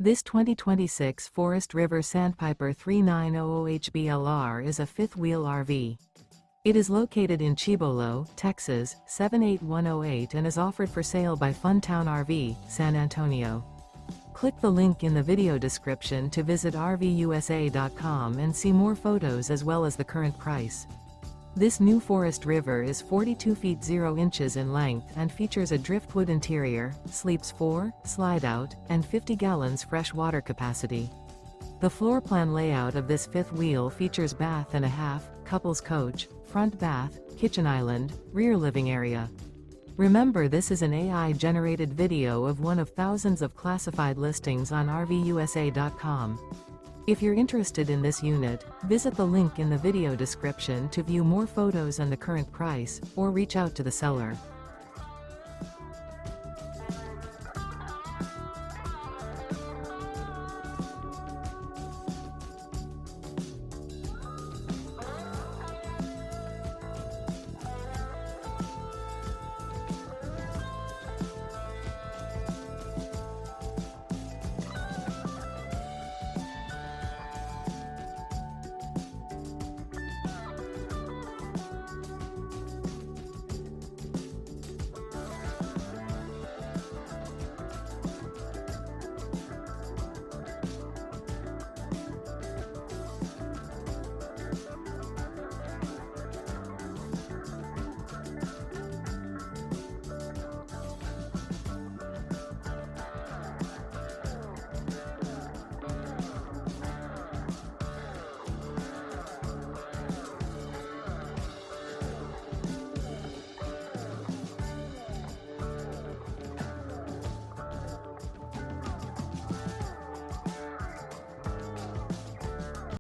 This 2026 Forest River Sandpiper 3900HBLR is a fifth-wheel RV. It is located in Cibolo, Texas, 78108 and is offered for sale by Funtown RV, San Antonio. Click the link in the video description to visit RVUSA.com and see more photos as well as the current price. This new Forest River is 42 feet 0 inches in length and features a driftwood interior, sleeps 4, slide-out, and 50 gallons fresh water capacity. The floor plan layout of this fifth wheel features bath and a half, couples coach, front bath, kitchen island, rear living area. Remember, this is an AI-generated video of one of thousands of classified listings on RVUSA.com. If you're interested in this unit, visit the link in the video description to view more photos and the current price, or reach out to the seller.